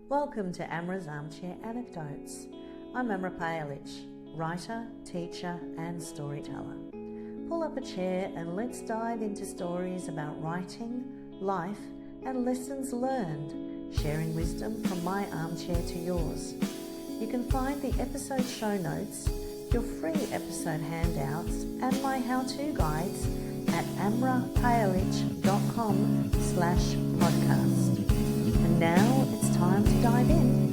Welcome to Amra's Armchair Anecdotes. I'm Amra Pajevic, writer, teacher and storyteller. Pull up a chair and let's dive into stories about writing, life and lessons learned, sharing wisdom from my armchair to yours. You can find the episode show notes, your free episode handouts and my how-to guides at amrapajevic.com/podcast. And now it's time to dive in.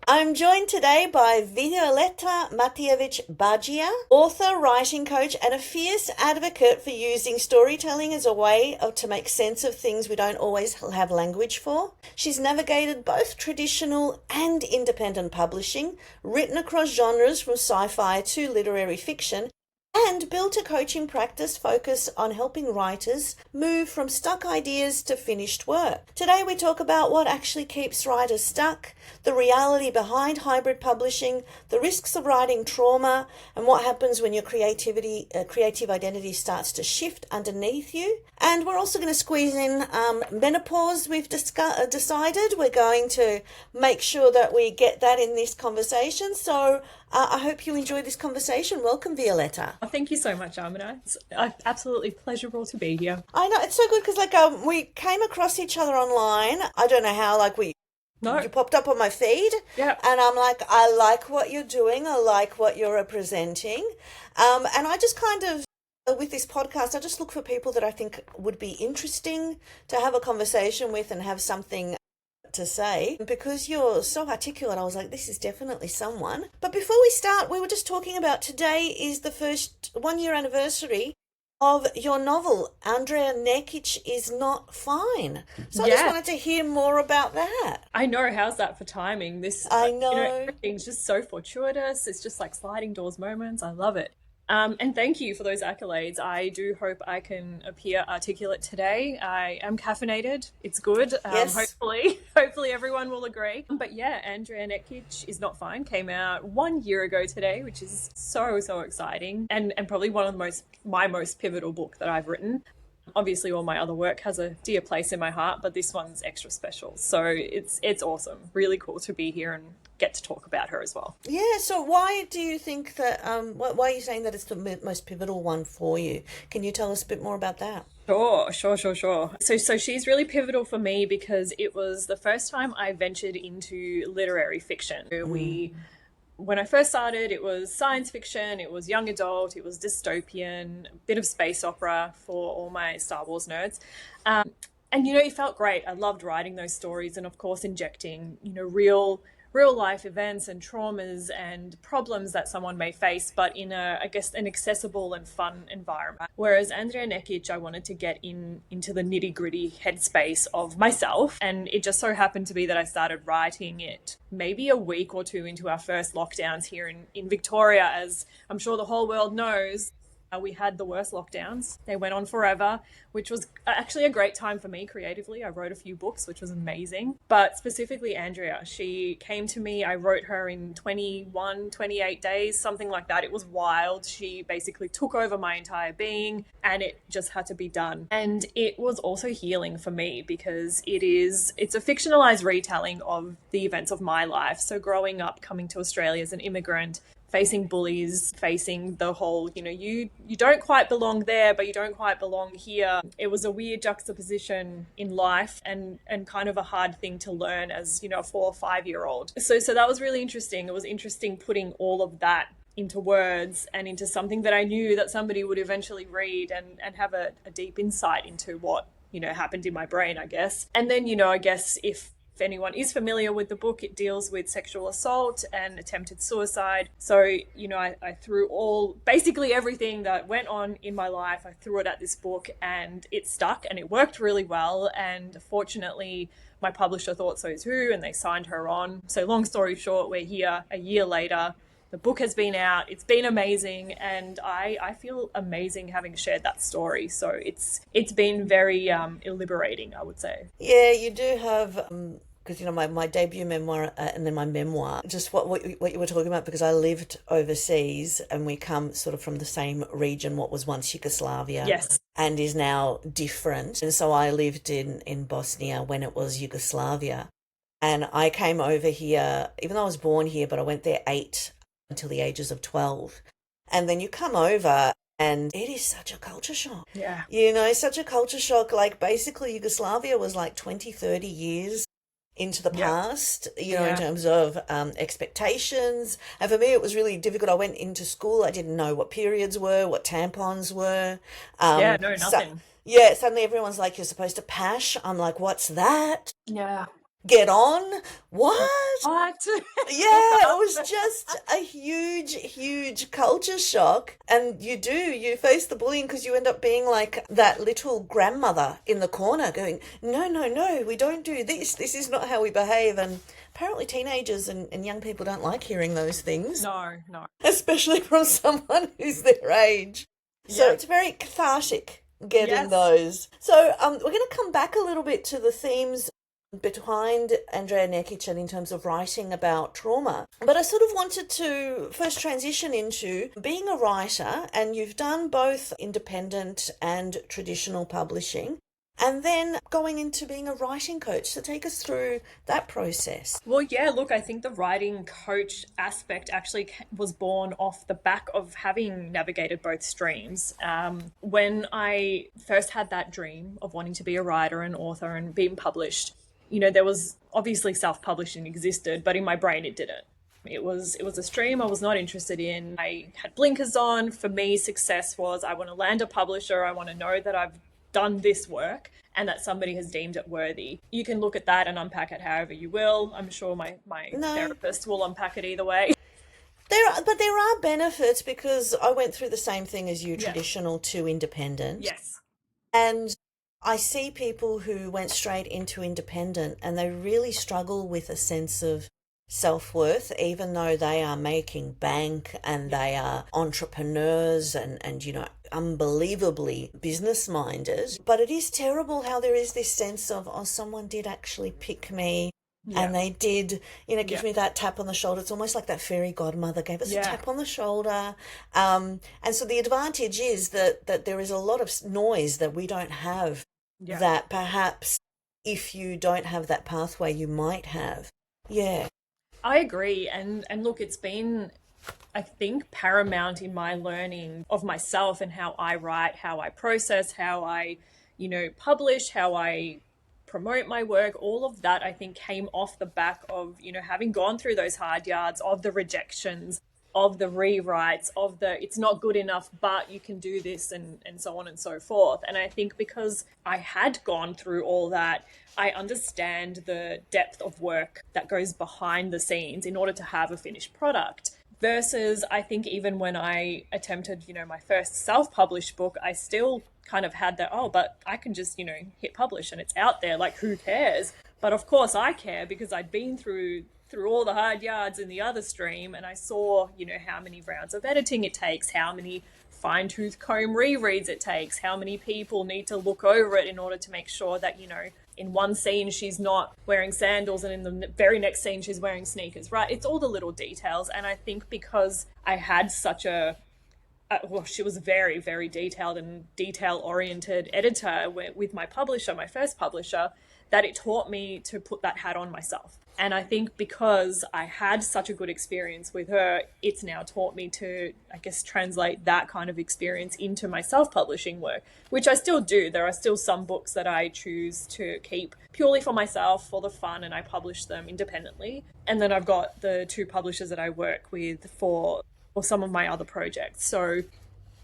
I'm joined today by Violeta Matijevic-Bagia, author, writing coach, and a fierce advocate for using storytelling as a way to make sense of things we don't always have language for. She's navigated both traditional and independent publishing, written across genres from sci-fi to literary fiction, and built a coaching practice focused on helping writers move from stuck ideas to finished work. Today we talk about what actually keeps writers stuck, the reality behind hybrid publishing, the risks of writing trauma, and what happens when your creative identity starts to shift underneath you. And we're also going to squeeze in menopause. We've decided we're going to make sure that we get that in this conversation. So I hope you enjoy this conversation. Welcome, Violeta. Thank you so much, Amina. It's absolutely pleasurable to be here. I know, it's so good because we came across each other online. I don't know how, you popped up on my feed. Yeah. And I'm like, I like what you're doing. I like what you're representing. And I just kind of, with this podcast, I just look for people that I think would be interesting to have a conversation with and have something to say. Because you're so articulate, I was like, this is definitely someone. But before we start, we were just talking about today is the first 1 year anniversary of your novel, Andrea Nekic is Not Fine. So I just wanted to hear more about that. I know, how's that for timing? I know. Everything's just so fortuitous. It's just like sliding doors moments. I love it. And thank you for those accolades. I do hope I can appear articulate today. I am caffeinated. It's good. Yes. Hopefully everyone will agree. But yeah, Andrea Nekic is Not Fine came out 1 year ago today, which is so exciting and probably one of my most pivotal book that I've written. Obviously, all my other work has a dear place in my heart, but this one's extra special. So it's awesome. Really cool to be here and get to talk about her as well. Yeah, so why do you think that, why are you saying that it's the most pivotal one for you? Can you tell us a bit more about that? Sure. So she's really pivotal for me because it was the first time I ventured into literary fiction. When I first started, it was science fiction, it was young adult, it was dystopian, a bit of space opera for all my Star Wars nerds. And, it felt great. I loved writing those stories and, of course, injecting, real life events and traumas and problems that someone may face, but in an accessible and fun environment. Whereas Andrea Nekic, I wanted to get into the nitty-gritty headspace of myself. And it just so happened to be that I started writing it maybe a week or two into our first lockdowns here in Victoria. As I'm sure the whole world knows, we had the worst lockdowns. They went on forever, which was actually a great time for me creatively. I wrote a few books, which was amazing. But specifically Andrea, she came to me. I wrote her in 28 days, something like that. It was wild. She basically took over my entire being and it just had to be done. And it was also healing for me because it's a fictionalized retelling of the events of my life. So growing up, coming to Australia as an immigrant, facing bullies, facing the whole, you don't quite belong there, but you don't quite belong here. It was a weird juxtaposition in life and kind of a hard thing to learn as, a 4 or 5 year old. So that was really interesting. It was interesting putting all of that into words and into something that I knew that somebody would eventually read and have a deep insight into what, happened in my brain, I guess. And then, I guess if anyone is familiar with the book, it deals with sexual assault and attempted suicide. So, I threw basically everything that went on in my life, I threw it at this book and it stuck and it worked really well. And fortunately, my publisher thought so too, and they signed her on. So long story short, we're here a year later. The book has been out. It's been amazing. And I feel amazing having shared that story. So it's been very liberating, I would say. Yeah, you do have, because, my debut memoir and then my memoir, just what you were talking about, because I lived overseas and we come sort of from the same region, what was once Yugoslavia. Yes. And is now different. And so I lived in Bosnia when it was Yugoslavia. And I came over here, even though I was born here, but I went there until the ages of 12. And then you come over and it is such a culture shock. Yeah. Such a culture shock. Like basically Yugoslavia was like 20, 30 years into the Yeah. past, in Yeah. terms of expectations. And for me, it was really difficult. I went into school, I didn't know what periods were, what tampons were. Yeah. No, So, nothing. yeah, suddenly everyone's like, you're supposed to pash. I'm like, what's that? Yeah. Get on? What? What? Yeah, it was just a huge, huge culture shock. And you face the bullying because you end up being like that little grandmother in the corner going, no, no, no, we don't do this. This is not how we behave. And apparently teenagers and young people don't like hearing those things, No, no. especially from someone who's their age. So Yeah. it's very cathartic getting Yes. those. So we're going to come back a little bit to the themes behind Andrea Nekic in terms of writing about trauma. But I sort of wanted to first transition into being a writer, and you've done both independent and traditional publishing, and then going into being a writing coach. So take us through that process. Well, yeah, look, I think the writing coach aspect actually was born off the back of having navigated both streams. When I first had that dream of wanting to be a writer and author and being published, there was obviously self-publishing existed, but in my brain it didn't. It was a stream I was not interested in. I had blinkers on. For me, success was I want to land a publisher. I want to know that I've done this work and that somebody has deemed it worthy. You can look at that and unpack it however you will. I'm sure my No. therapist will unpack it either way. But there are benefits because I went through the same thing as you, Yes. traditional to independent. Yes. And I see people who went straight into independent and they really struggle with a sense of self-worth, even though they are making bank and they are entrepreneurs and unbelievably business-minded. But it is terrible how there is this sense of, oh, someone did actually pick me. Yeah. And they did, give Yeah. me that tap on the shoulder. It's almost like that fairy godmother gave us a Yeah. tap on the shoulder. And so the advantage is that there is a lot of noise that we don't have, Yeah. that perhaps if you don't have that pathway, you might have. Yeah. I agree. And look, it's been, I think, paramount in my learning of myself and how I write, how I process, how I, publish, how I promote my work. All of that, I think, came off the back of, having gone through those hard yards of the rejections, of the rewrites, of the it's not good enough, but you can do this, and so on and so forth. And I think because I had gone through all that, I understand the depth of work that goes behind the scenes in order to have a finished product. Versus, I think even when I attempted, my first self-published book, I still kind of had that, but I can just, hit publish and it's out there, like, who cares? But of course I care because I'd been through all the hard yards in the other stream, and I saw, how many rounds of editing it takes, how many fine-tooth comb rereads it takes, how many people need to look over it in order to make sure that, in one scene she's not wearing sandals and in the very next scene she's wearing sneakers, right? It's all the little details. And I think because I had such she was a very, very detailed and detail-oriented editor with my publisher, my first publisher, that it taught me to put that hat on myself. And I think because I had such a good experience with her, it's now taught me to, I guess, translate that kind of experience into my self-publishing work, which I still do. There are still some books that I choose to keep purely for myself, for the fun, and I publish them independently. And then I've got the two publishers that I work with for some of my other projects. So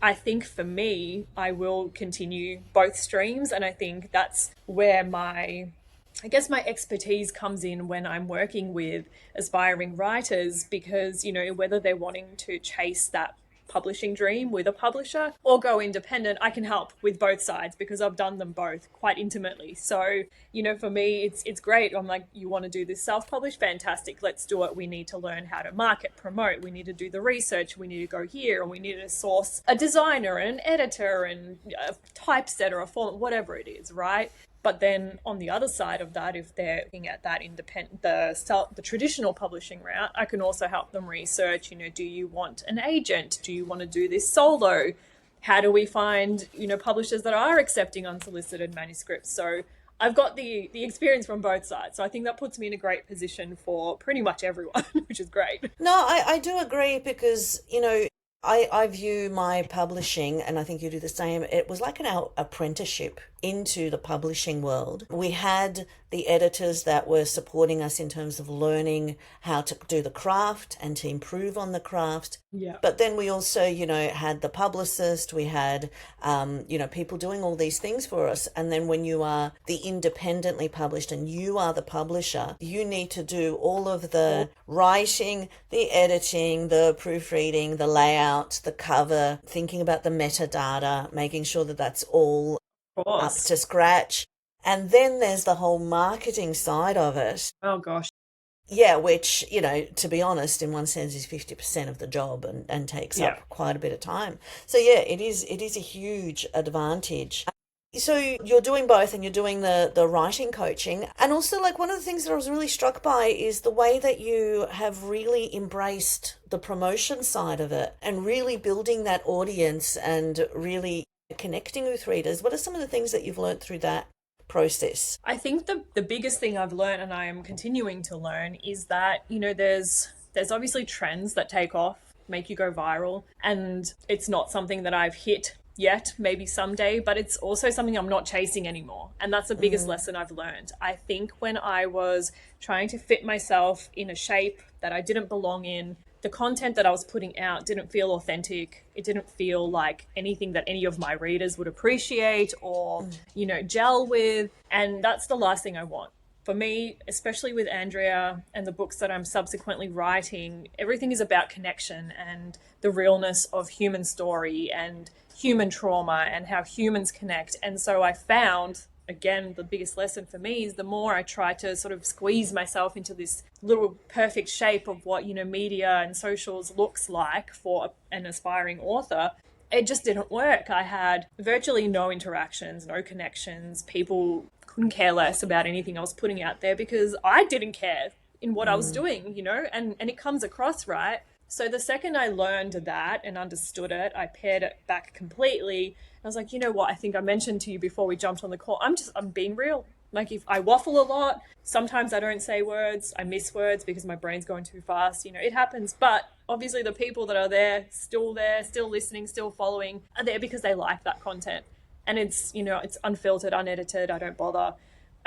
I think for me, I will continue both streams. And I think that's where my expertise comes in when I'm working with aspiring writers, because, whether they're wanting to chase that publishing dream with a publisher or go independent, I can help with both sides because I've done them both quite intimately. So, for me, it's great. I'm like, you want to do this self-published? Fantastic. Let's do it. We need to learn how to market, promote. We need to do the research. We need to go here, and we need to source a designer and an editor and a typesetter, a format, whatever it is, right? But then on the other side of that, if they're looking at that independent, the traditional publishing route, I can also help them research, do you want an agent? Do you want to do this solo? How do we find, publishers that are accepting unsolicited manuscripts? So I've got the experience from both sides. So I think that puts me in a great position for pretty much everyone, which is great. No, I do agree because, I view my publishing, and I think you do the same. It was like an apprenticeship into the publishing world. We had the editors that were supporting us in terms of learning how to do the craft and to improve on the craft. Yeah. But then we also, had the publicist, we had, people doing all these things for us. And then when you are the independently published and you are the publisher, you need to do all of the writing, the editing, the proofreading, the layout, the cover, thinking about the metadata, making sure that that's all Of up course. to scratch. And then there's the whole marketing side of it. Oh gosh. Yeah, which, to be honest, in one sense is 50% of the job and takes Yeah. up quite a bit of time. So yeah, it is a huge advantage. So you're doing both and you're doing the writing coaching. And also like one of the things that I was really struck by is the way that you have really embraced the promotion side of it and really building that audience and really connecting with readers. What are some of the things that you've learned through that process? I think the biggest thing I've learned, and I am continuing to learn, is that, there's obviously trends that take off, make you go viral, and it's not something that I've hit yet, maybe someday, but it's also something I'm not chasing anymore. And that's the biggest lesson I've learned. I think when I was trying to fit myself in a shape that I didn't belong in, the content that I was putting out didn't feel authentic. It didn't feel like anything that any of my readers would appreciate or, gel with. And that's the last thing I want. For me, especially with Andrea and the books that I'm subsequently writing, everything is about connection and the realness of human story and human trauma and how humans connect. And so I found, again, the biggest lesson for me is the more I try to sort of squeeze myself into this little perfect shape of what, media and socials looks like for an aspiring author, it just didn't work. I had virtually no interactions, no connections. People couldn't care less about anything I was putting out there because I didn't care in what I was doing, and it comes across, right? So the second I learned that and understood it, I pared it back completely. I was like, you know what? I think I mentioned to you before we jumped on the call, I'm being real. Like if I waffle a lot, sometimes I don't say words, I miss words because my brain's going too fast. It happens. But obviously the people that are there, still listening, still following, are there because they like that content. And it's unfiltered, unedited. I don't bother.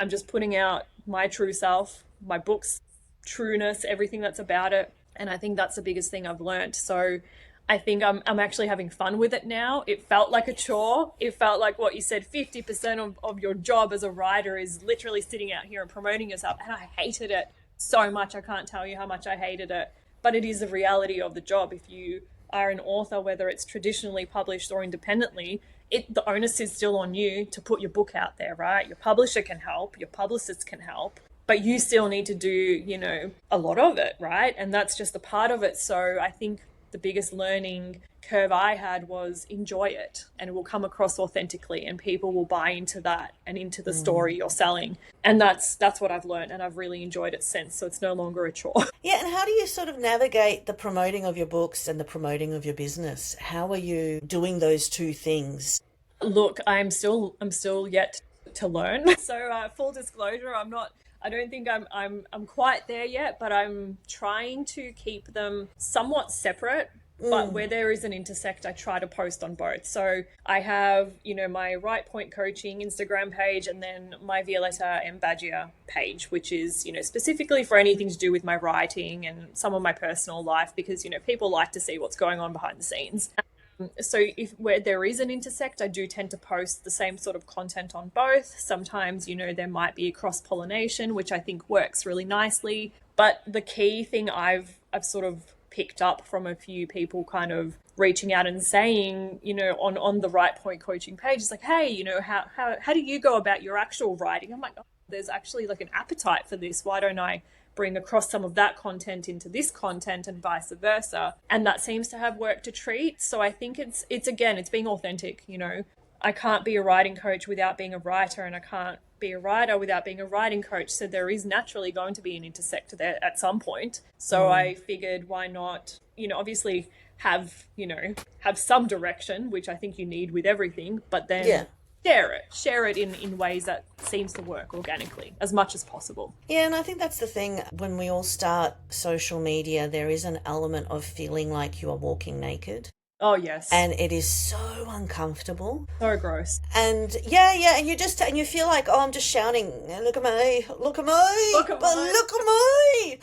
I'm just putting out my true self, my book's trueness, everything that's about it. And I think that's the biggest thing I've learned. So I think I'm actually having fun with it now. It felt like a chore. It felt like what you said, 50% of your job as a writer is literally sitting out here and promoting yourself. And I hated it so much. I can't tell you how much I hated it. But it is the reality of the job. If you are an author, whether it's traditionally published or independently, the onus is still on you to put your book out there, right? Your publisher can help, your publicist can help, but you still need to do, a lot of it, right? And that's just a part of it. So I think the biggest learning curve I had was enjoy it, and it will come across authentically and people will buy into that and into the story you're selling. And that's what I've learned, and I've really enjoyed it since. So it's no longer a chore. Yeah, and how do you sort of navigate the promoting of your books and the promoting of your business? How are you doing those two things? Look, I'm still yet to learn. So full disclosure, I don't think I'm quite there yet, but I'm trying to keep them somewhat separate. But where there is an intersect, I try to post on both. So I have, my Right Point Coaching Instagram page, and then my Violeta Matijevic-Bagia page, which is, specifically for anything to do with my writing and some of my personal life, because, people like to see what's going on behind the scenes. So where there is an intersect, I do tend to post the same sort of content on both. Sometimes, there might be a cross-pollination, which I think works really nicely. But the key thing I've sort of picked up from a few people kind of reaching out and saying, on the Right Point Coaching page, it's like, hey, how do you go about your actual writing? I'm like, oh, there's actually like an appetite for this. Why don't I bring across some of that content into this content and vice versa? And that seems to have worked a treat. So I think it's being authentic. I can't be a writing coach without being a writer, and I can't be a writer without being a writing coach. So there is naturally going to be an intersect there at some point. So I figured, why not, obviously have some direction, which I think you need with everything, but then share it in ways that seems to work organically as much as possible. Yeah, and I think that's the thing. When we all start social media, there is an element of feeling like you are walking naked. Oh yes, And it is so uncomfortable. so gross. And yeah, and you feel like, oh, I'm just shouting, look at me, look at me, Look at but mine. look at me.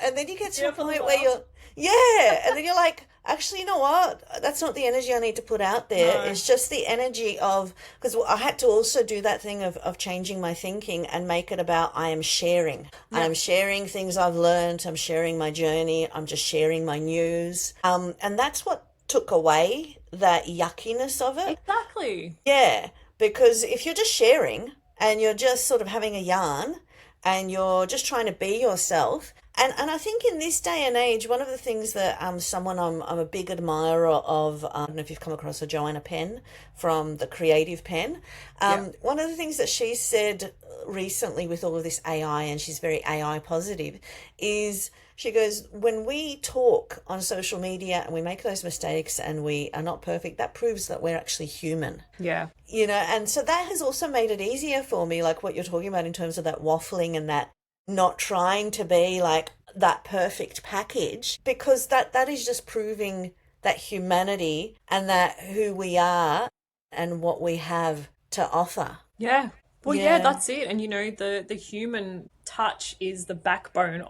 And then you get to a point where and then you're like, actually, you know what? That's not the energy I need to put out there. No. It's just the energy of, because I had to also do that thing of changing my thinking and make it about I am sharing. I am sharing things I've learned. I'm sharing my journey. I'm just sharing my news. And that's what took away that yuckiness of it. Exactly. Yeah, because if you're just sharing and you're just sort of having a yarn and you're just trying to be yourself, and I think in this day and age, one of the things that someone I'm a big admirer of, I don't know if you've come across a Joanna Penn from the Creative Pen. One of the things that she said recently with all of this AI, and she's very AI positive, is she goes, when we talk on social media and we make those mistakes and we are not perfect, that proves that we're actually human. Yeah. And so that has also made it easier for me, like what you're talking about in terms of that waffling and that not trying to be like that perfect package, because that is just proving that humanity and that who we are and what we have to offer. Yeah. Well, yeah, Yeah. that's it. And the human touch is the backbone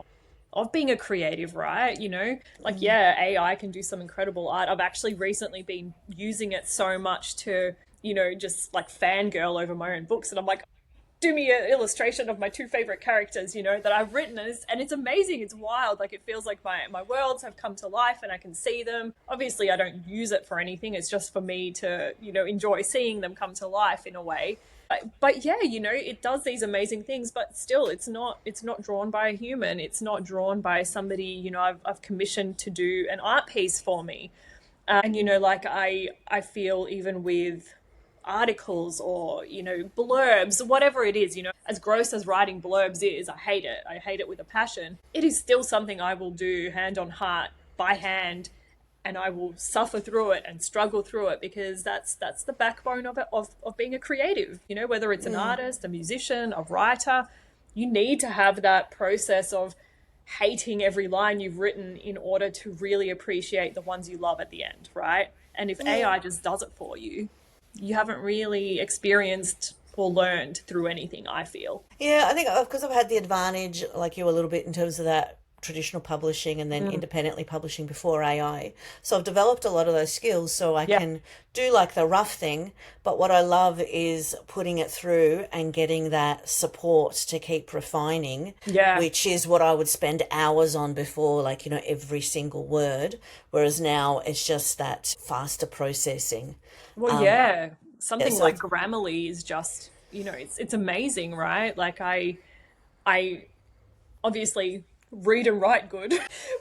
of being a creative, right? Like, yeah, AI can do some incredible art. I've actually recently been using it so much to, just like fangirl over my own books. And I'm like, do me an illustration of my two favorite characters, that I've written. And it's amazing. It's wild. Like, it feels like my worlds have come to life and I can see them. Obviously, I don't use it for anything. It's just for me to, enjoy seeing them come to life in a way. But yeah, it does these amazing things, but still it's not drawn by a human. It's not drawn by somebody, I've commissioned to do an art piece for me. And like I feel even with articles or blurbs, whatever it is, as gross as writing blurbs is, I hate it with a passion. It is still something I will do hand on heart, by hand, and I will suffer through it and struggle through it, because that's the backbone of it, of being a creative. Whether it's an artist, a musician, a writer, you need to have that process of hating every line you've written in order to really appreciate the ones you love at the end, right? And if AI just does it for you, you haven't really experienced or learned through anything, I feel. Yeah, I think because I've had the advantage, like you a little bit, in terms of that traditional publishing and then independently publishing before AI. So I've developed a lot of those skills so I Yeah. can do like the rough thing. But what I love is putting it through and getting that support to keep refining, Yeah. which is what I would spend hours on before, like, every single word. Whereas now it's just that faster processing. Well, yeah. Something So like Grammarly is just, it's amazing, right? Like I obviously read and write good,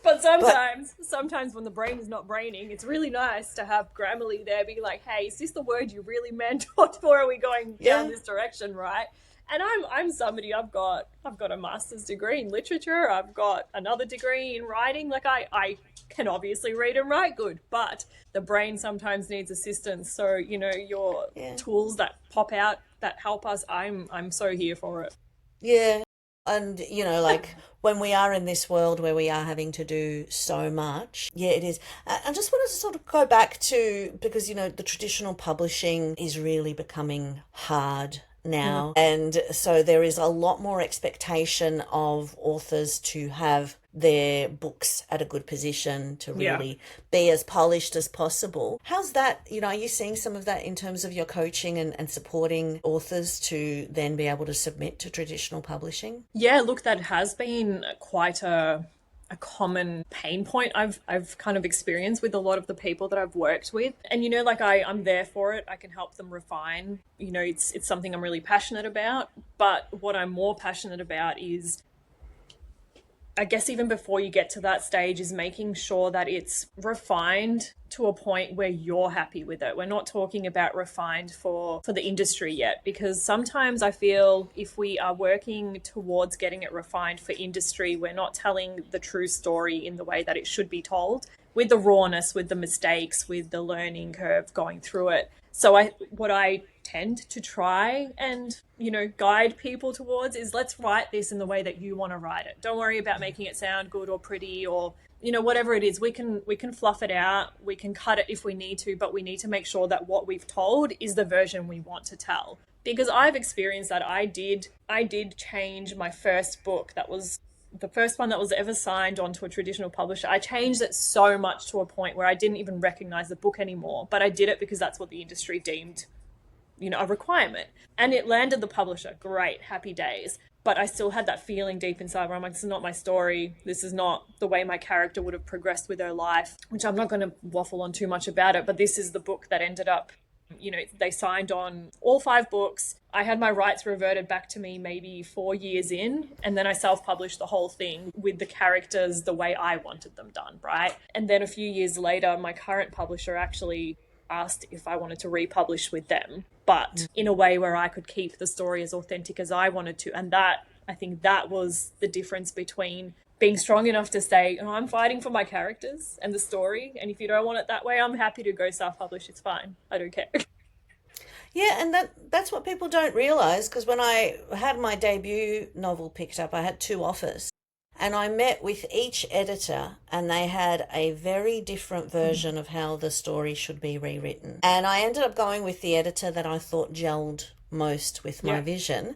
but but sometimes when the brain is not braining, it's really nice to have Grammarly there being like, hey, is this the word you really meant, or are we going down this direction, right? And I'm somebody, I've got a master's degree in literature, I've got another degree in writing. Like, I can obviously read and write good, but the brain sometimes needs assistance. So, your tools that pop out that help us, I'm so here for it. Yeah. And, like when we are in this world where we are having to do so much, yeah, it is. I just wanted to sort of go back to, because, the traditional publishing is really becoming hard now. And so there is a lot more expectation of authors to have their books at a good position, to really be as polished as possible. How's that? Are you seeing some of that in terms of your coaching and supporting authors to then be able to submit to traditional publishing? Yeah, look, that has been quite a common pain point I've kind of experienced with a lot of the people that I've worked with. And like I'm there for it. I can help them refine. It's something I'm really passionate about. But what I'm more passionate about is, I guess, even before you get to that stage, is making sure that it's refined to a point where you're happy with it. We're not talking about refined for the industry yet, because sometimes I feel if we are working towards getting it refined for industry, we're not telling the true story in the way that it should be told, with the rawness, with the mistakes, with the learning curve going through it. So what I tend to try and, guide people towards is, let's write this in the way that you want to write it. Don't worry about making it sound good or pretty or, whatever it is. We can fluff it out. We can cut it if we need to, but we need to make sure that what we've told is the version we want to tell. Because I've experienced that. I did change my first book. That was the first one that was ever signed onto a traditional publisher. I changed it so much to a point where I didn't even recognize the book anymore, but I did it because that's what the industry deemed, a requirement. And it landed the publisher. Great, happy days. But I still had that feeling deep inside where I'm like, this is not my story. This is not the way my character would have progressed with her life, which I'm not going to waffle on too much about it. But this is the book that ended up, they signed on all 5 books. I had my rights reverted back to me maybe 4 years in, and then I self-published the whole thing with the characters the way I wanted them done, right? And then a few years later, my current publisher actually asked if I wanted to republish with them, but in a way where I could keep the story as authentic as I wanted to. And that, I think that was the difference between being strong enough to say, I'm fighting for my characters and the story, and if you don't want it that way, I'm happy to go self-publish. It's fine. I don't care. Yeah, and that's what people don't realize, because when I had my debut novel picked up, I had 2 offers. And I met with each editor, and they had a very different version of how the story should be rewritten. And I ended up going with the editor that I thought gelled most with my vision.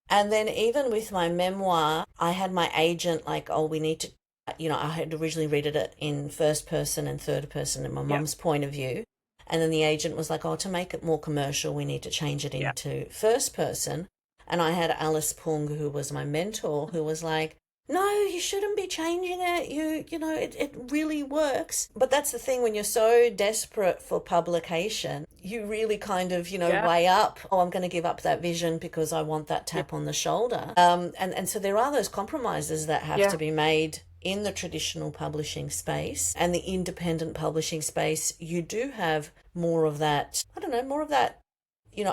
And then even with my memoir, I had my agent like, we need to, I had originally read it in first person and third person in my mum's point of view. And then the agent was like, to make it more commercial, we need to change it into first person. And I had Alice Pung, who was my mentor, who was like, no, you shouldn't be changing it. It really works. But that's the thing, when you're so desperate for publication, you really kind of, weigh up, I'm going to give up that vision because I want that tap on the shoulder. And so there are those compromises that have to be made in the traditional publishing space. And the independent publishing space, you do have more of that,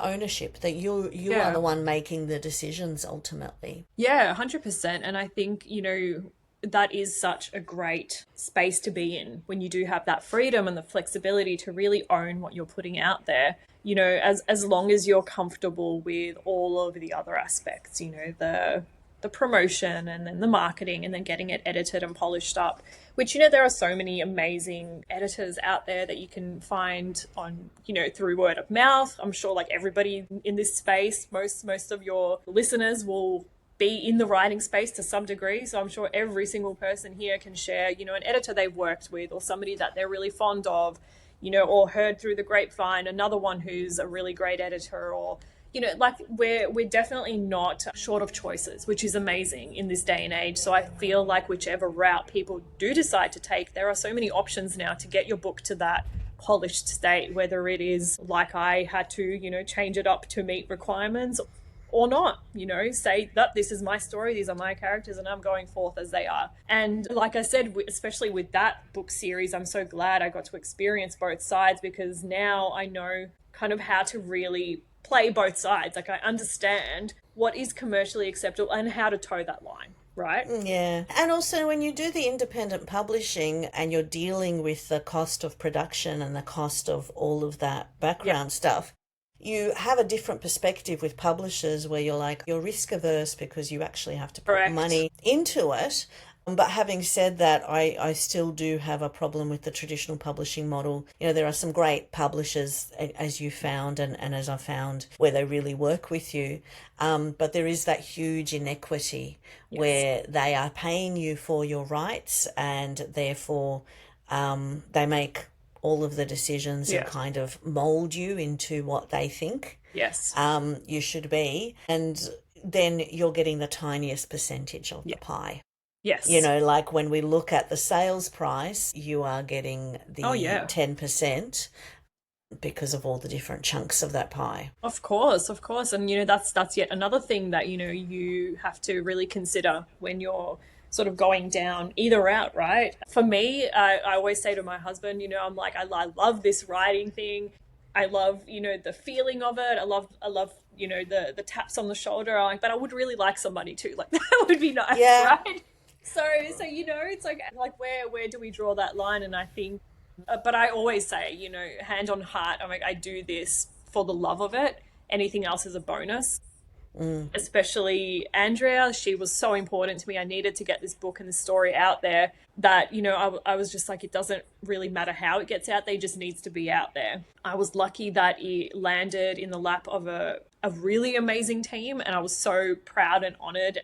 ownership, that you are the one making the decisions ultimately. Yeah, 100%. And I think, that is such a great space to be in when you do have that freedom and the flexibility to really own what you're putting out there, as long as you're comfortable with all of the other aspects, the promotion and then the marketing and then getting it edited and polished up, which, there are so many amazing editors out there that you can find on, through word of mouth. I'm sure like everybody in this space, most of your listeners will be in the writing space to some degree. So I'm sure every single person here can share, an editor they've worked with or somebody that they're really fond of, or heard through the grapevine, another one who's a really great editor, or we're definitely not short of choices, which is amazing in this day and age. So I feel like whichever route people do decide to take, there are so many options now to get your book to that polished state, whether it is like I had to, change it up to meet requirements or not, say that this is my story, these are my characters, and I'm going forth as they are. And like I said, especially with that book series, I'm so glad I got to experience both sides, because now I know kind of how to really play both sides. Like I understand what is commercially acceptable and how to toe that line, right? Yeah. And also when you do the independent publishing and you're dealing with the cost of production and the cost of all of that background stuff, you have a different perspective with publishers where you're risk averse because you actually have to put money into it. But having said that, I still do have a problem with the traditional publishing model. There are some great publishers, as you found, and as I found, where they really work with you. But there is that huge inequity where they are paying you for your rights, and therefore they make all of the decisions and kind of mold you into what they think you should be. And then you're getting the tiniest percentage of the pie. Yes. Like when we look at the sales price, you are getting the 10% because of all the different chunks of that pie. Of course. And, that's yet another thing that, you have to really consider when you're sort of going down either route, right? For me, I always say to my husband, I'm like, I love this writing thing. I love, the feeling of it. I love, the taps on the shoulder. I'm like, but I would really like somebody too. Like that would be nice, right? So it's like where do we draw that line? And I think, but I always say, hand on heart, I'm like, I do this for the love of it. anything else is a bonus. Mm. Especially Andrea, she was so important to me. I needed to get this book and this story out there that, I was just like, it doesn't really matter how it gets out there, it just needs to be out there. I was lucky that it landed in the lap of a really amazing team, and I was so proud and honored.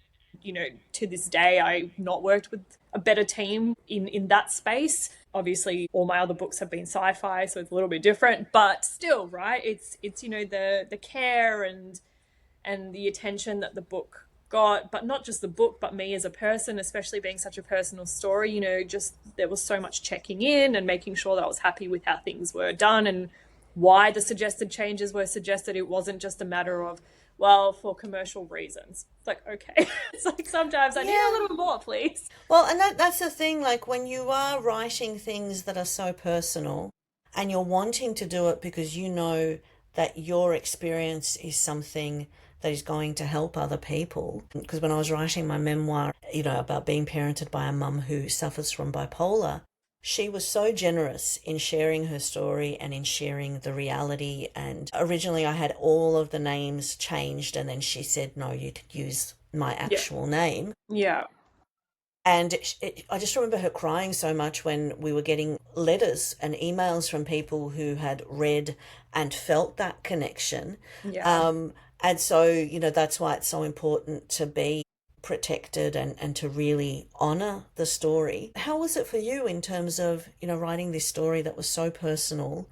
To this day, I've not worked with a better team in that space. Obviously, all my other books have been sci-fi, so it's a little bit different, but still, right? It's the care and the attention that the book got, but not just the book, but me as a person, especially being such a personal story, just there was so much checking in and making sure that I was happy with how things were done and why the suggested changes were suggested. It wasn't just a matter of, well, for commercial reasons. It's like, okay. It's like sometimes I need a Yeah. little more, please. Well, and that's the thing, like when you are writing things that are so personal and you're wanting to do it because you know that your experience is something that is going to help other people. Because when I was writing my memoir, about being parented by a mum who suffers from bipolar, she was so generous in sharing her story and in sharing the reality. And originally I had all of the names changed, and then she said, no, you could use my Yeah. actual name. Yeah. And I just remember her crying so much when we were getting letters and emails from people who had read and felt that connection. Yeah. Um, and so, that's why it's so important to be protected and to really honor the story. How was it for you in terms of, writing this story that was so personal,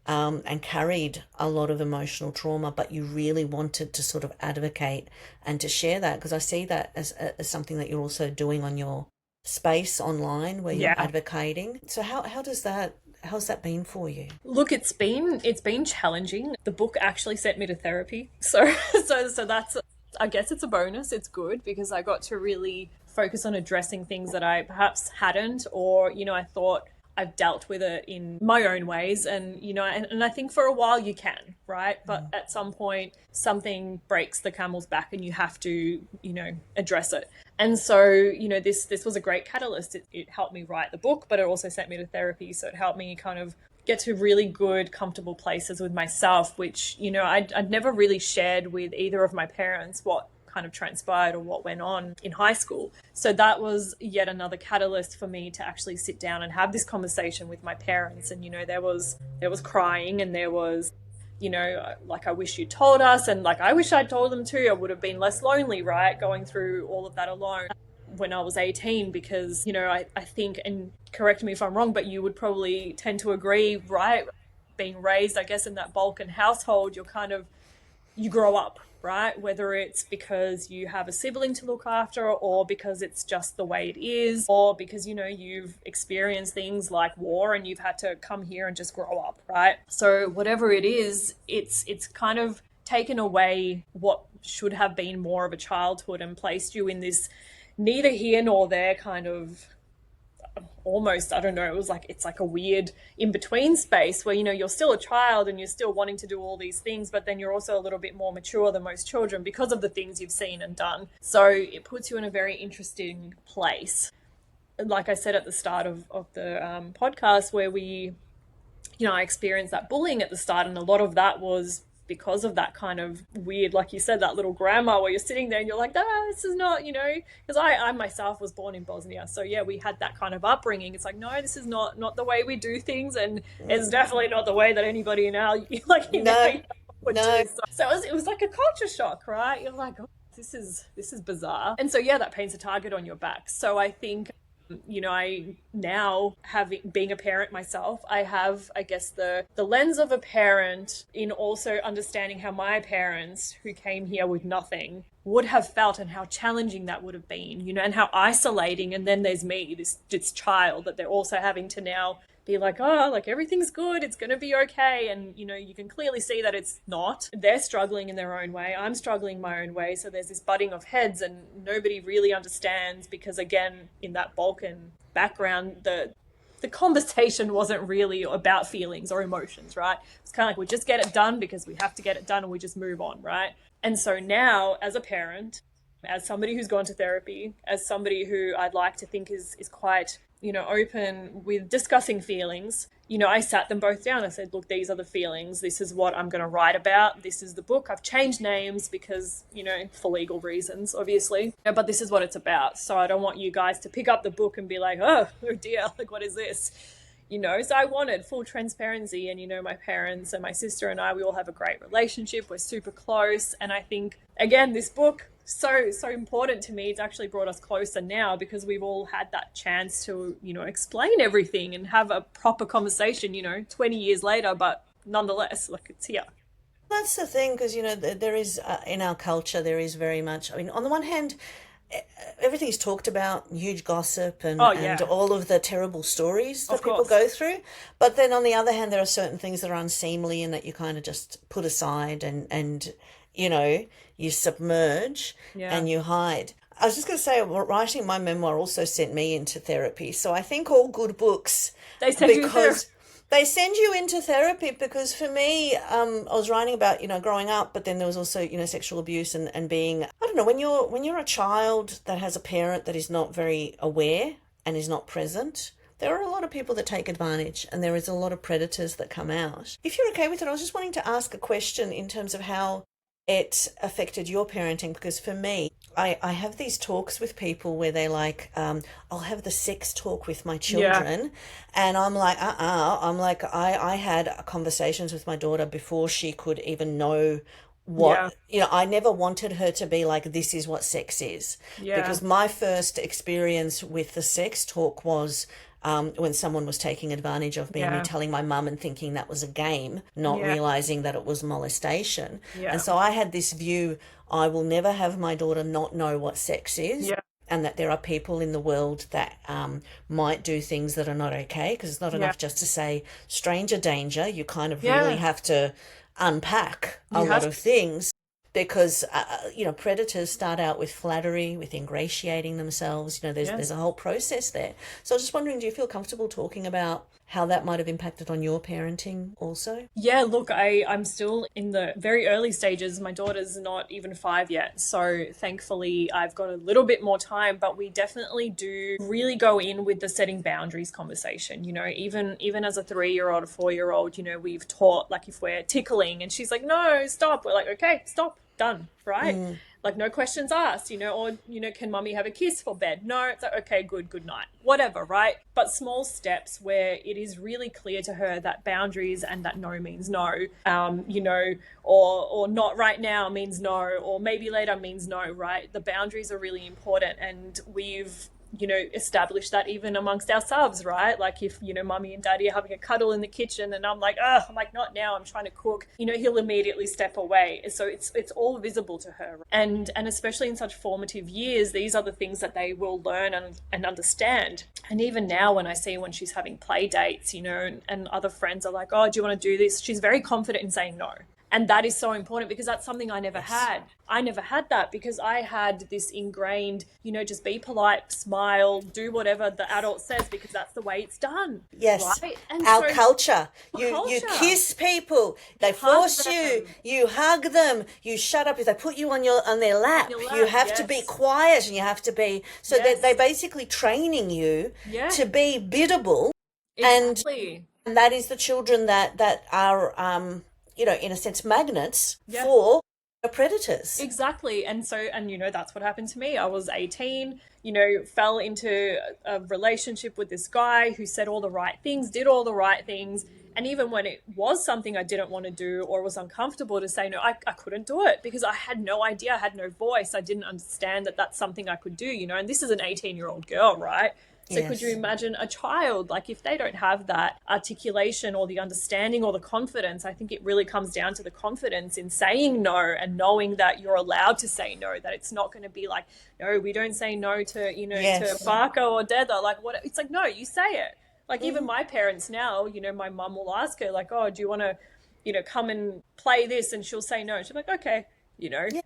and carried a lot of emotional trauma, but you really wanted to sort of advocate and to share that? Because I see that as something that you're also doing on your space online where you're Yeah. advocating. So how's that been for you? Look, it's been challenging. The book actually sent me to therapy. So so that's, I guess it's a bonus. It's good because I got to really focus on addressing things that I perhaps hadn't, or I thought I've dealt with it in my own ways. And and I think for a while you can, right? But at some point something breaks the camel's back and you have to, address it. And so, this was a great catalyst. It helped me write the book, but it also sent me to therapy. So it helped me kind of get to really good, comfortable places with myself, which, I'd never really shared with either of my parents what kind of transpired or what went on in high school. So that was yet another catalyst for me to actually sit down and have this conversation with my parents. And, there was crying, and there was, like, I wish you told us, and like I wish I'd told them too. I would have been less lonely, right, going through all of that alone when I was 18. Because I think, and correct me if I'm wrong, but you would probably tend to agree, right, being raised, I guess, in that Balkan household, you grow up, right? Whether it's because you have a sibling to look after, or because it's just the way it is, or because, you've experienced things like war and you've had to come here and just grow up, right? So whatever it is, it's kind of taken away what should have been more of a childhood and placed you in this neither here nor there kind of, almost, I don't know, it's like a weird in between space where you're still a child and you're still wanting to do all these things, but then you're also a little bit more mature than most children because of the things you've seen and done. So it puts you in a very interesting place. Like I said at the start of the podcast, where I experienced that bullying at the start, and a lot of that was because of that kind of weird, like you said, that little grandma where you're sitting there and you're like, this is not, because I myself was born in Bosnia. So yeah, we had that kind of upbringing. It's like, no, this is not the way we do things. And it's definitely not the way that anybody in our, like, No, would no. do. So it was like a culture shock, right? You're like, oh, this is bizarre. And so yeah, that paints a target on your back. So I think, I now, having being a parent myself, I have, I guess, the lens of a parent in also understanding how my parents, who came here with nothing, would have felt, and how challenging that would have been, and how isolating. And then there's me, this child that they're also having to now be like, oh, like everything's good, it's going to be okay. And, you can clearly see that it's not. They're struggling in their own way. I'm struggling my own way. So there's this butting of heads, and nobody really understands because, again, in that Balkan background, the conversation wasn't really about feelings or emotions, right? It's kind of like we just get it done because we have to get it done and we just move on, right? And so now, as a parent, as somebody who's gone to therapy, as somebody who I'd like to think is quite, open with discussing feelings, I sat them both down. I said, look, these are the feelings. This is what I'm going to write about. This is the book. I've changed names because, for legal reasons, obviously. But this is what it's about. So I don't want you guys to pick up the book and be like, oh dear, like, what is this? So I wanted full transparency. And, my parents and my sister and I, we all have a great relationship. We're super close. And I think, again, this book, so important to me. It's actually brought us closer now because we've all had that chance to, explain everything and have a proper conversation, 20 years later, but nonetheless, like, it's here. That's the thing, because, there is, in our culture, there is very much, I mean, on the one hand, everything's talked about, huge gossip Oh, yeah. and all of the terrible stories that Of people course. go through. But then on the other hand, there are certain things that are unseemly and that you kind of just put aside and you submerge Yeah. and you hide. I was just going to say, writing my memoir also sent me into therapy. So I think all good books, They send you there. because they send you into therapy, because for me, I was writing about, growing up, but then there was also, sexual abuse and being, I don't know, when you're a child that has a parent that is not very aware and is not present, there are a lot of people that take advantage, and there is a lot of predators that come out. If you're okay with it, I was just wanting to ask a question in terms of how it affected your parenting, because for me, I have these talks with people where they like, I'll have the sex talk with my children, and I'm like, I'm like, I had conversations with my daughter before she could even know Yeah. what, I never wanted her to be like, this is what sex is. Yeah. Because my first experience with the sex talk was when someone was taking advantage of me and me Yeah. telling my mum and thinking that was a game, not Yeah. realizing that it was molestation. Yeah. And so I had this view, I will never have my daughter not know what sex is. Yeah. And that there are people in the world that might do things that are not okay, because it's not Yeah. enough just to say stranger danger. You kind of Yeah. really have to unpack a You lot have of things, because predators start out with flattery, with ingratiating themselves. There's a whole process there. So I was just wondering, do you feel comfortable talking about how that might have impacted on your parenting also? Yeah, look, I'm still in the very early stages. My daughter's not even 5 yet. So thankfully, I've got a little bit more time, but we definitely do really go in with the setting boundaries conversation. Even as a 3-year-old, a 4-year-old, we've taught, like, if we're tickling and she's like, no, stop. We're like, okay, stop, done, right? Like, no questions asked, or, can mummy have a kiss for bed? No, it's like, okay, good night, whatever, right? But small steps where it is really clear to her that boundaries and that no means no, or not right now means no, or maybe later means no, right? The boundaries are really important, and we've establish that even amongst ourselves, right? Like, if, mummy and daddy are having a cuddle in the kitchen and I'm like, not now, I'm trying to cook, he'll immediately step away. So it's all visible to her. And especially in such formative years, these are the things that they will learn and understand. And even now, when I see when she's having play dates, and other friends are like, oh, do you want to do this? She's very confident in saying no. And that is so important, because that's something I never had. I never had that, because I had this ingrained, just be polite, smile, do whatever the adult says, because that's the way it's done. Yes. Right? And Our so, culture. You culture. kiss people. They force you. You hug them. You shut up. If they put you on their lap, Your lap, you have to be yes. quiet, and you have to be. So Yes. they're basically training you Yeah. to be biddable, Exactly. and that is the children that are in a sense, magnets Yeah. for predators. Exactly. And so, that's what happened to me. I was 18, fell into a relationship with this guy who said all the right things, did all the right things. And even when it was something I didn't want to do or was uncomfortable to say no, I couldn't do it, because I had no idea, I had no voice. I didn't understand that that's something I could do, and this is an 18-year-old girl, right? So Yes. could you imagine a child, like, if they don't have that articulation or the understanding or the confidence? I think it really comes down to the confidence in saying no and knowing that you're allowed to say no, that it's not going to be like, no, we don't say no to, Yes. to Barker or Dether. Like, what? It's like, no, you say it. Like, even my parents now, my mum will ask her, like, oh, do you want to, come and play this? And she'll say no. She's like, okay.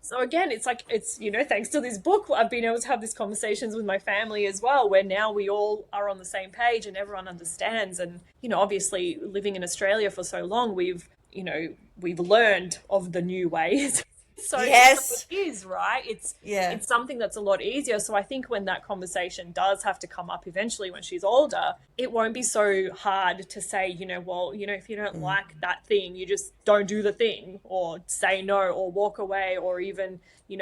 So again, it's like, it's, thanks to this book, I've been able to have these conversations with my family as well, where now we all are on the same page and everyone understands. And, obviously living in Australia for so long, we've learned of the new ways. So Yes. it is, right? Yeah. It's something that's a lot easier. So I think when that conversation does have to come up eventually when she's older, it won't be so hard to say, well, if you don't like that thing, you just don't do the thing, or say no, or walk away, or even,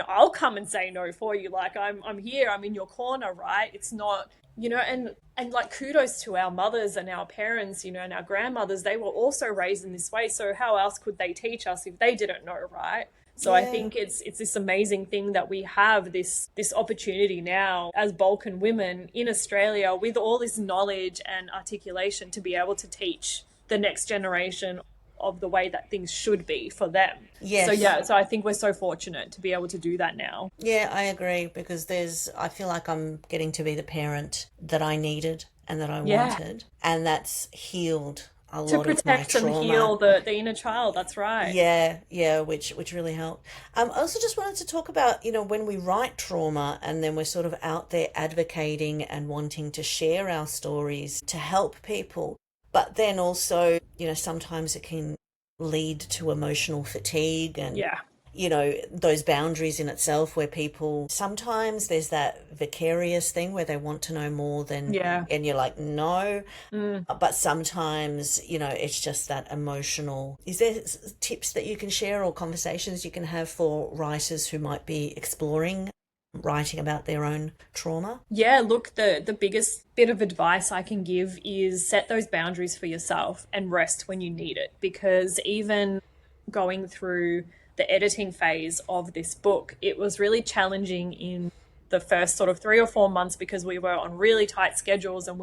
I'll come and say no for you. Like I'm here, I'm in your corner, right? It's not, and like kudos to our mothers and our parents, and our grandmothers, they were also raised in this way. So how else could they teach us if they didn't know, right? So I Yeah. think it's this amazing thing that we have this opportunity now as Balkan women in Australia with all this knowledge and articulation to be able to teach the next generation of the way that things should be for them. So Yes. yeah, so I think we're so fortunate to be able to do that now. Yeah, I agree because I feel like I'm getting to be the parent that I needed and that I Yeah. wanted, and that's healed a To lot of my protect and trauma. heal the inner child, that's right. Yeah, yeah, which really helped. I also just wanted to talk about, when we write trauma and then we're sort of out there advocating and wanting to share our stories to help people, but then also, sometimes it can lead to emotional fatigue and Yeah. those boundaries in itself where people sometimes there's that vicarious thing where they want to know more than, Yeah. and you're like, no, Mm. but sometimes, it's just that emotional. Is there tips that you can share or conversations you can have for writers who might be exploring writing about their own trauma? Yeah, look, the biggest bit of advice I can give is set those boundaries for yourself and rest when you need it. Because even going through the editing phase of this book, it was really challenging in the first sort of 3 or 4 months because we were on really tight schedules, and